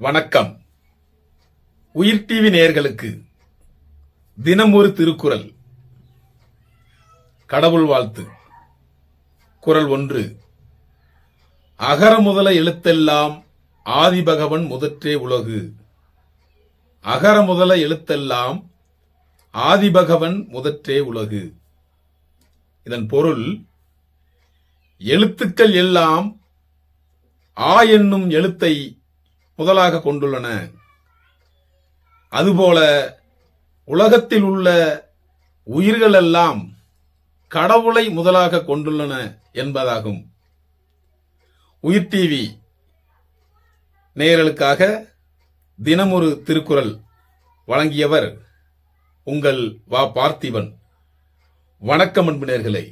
வணக்கம். உயிர் டிவி நேயர்களுக்கு தினம் ஒரு திருக்குறள். கடவுள் வாழ்த்து. குறள் 1. அகர முதல எழுத்தெல்லாம் ஆதிபகவன் முதற்றே உலகு. அகர முதல எழுத்தெல்லாம் ஆதிபகவன் முதற்றே உலகு. இதன் பொருள், எழுத்துக்கள் எல்லாம் ஆ என்னும் எழுத்தை முதலாக கொண்டுள்ளன. அதுபோல உலகத்தில் உள்ள உயிர்கள் எல்லாம் கடவுளை முதலாக கொண்டுள்ளன என்பதாகும். உயிர் டிவி நேயர்களுக்காக தினமொரு திருக்குறள் வழங்கியவர் உங்கள் வா பார்த்திபன். வணக்கம் அன்பு நேயர்களே.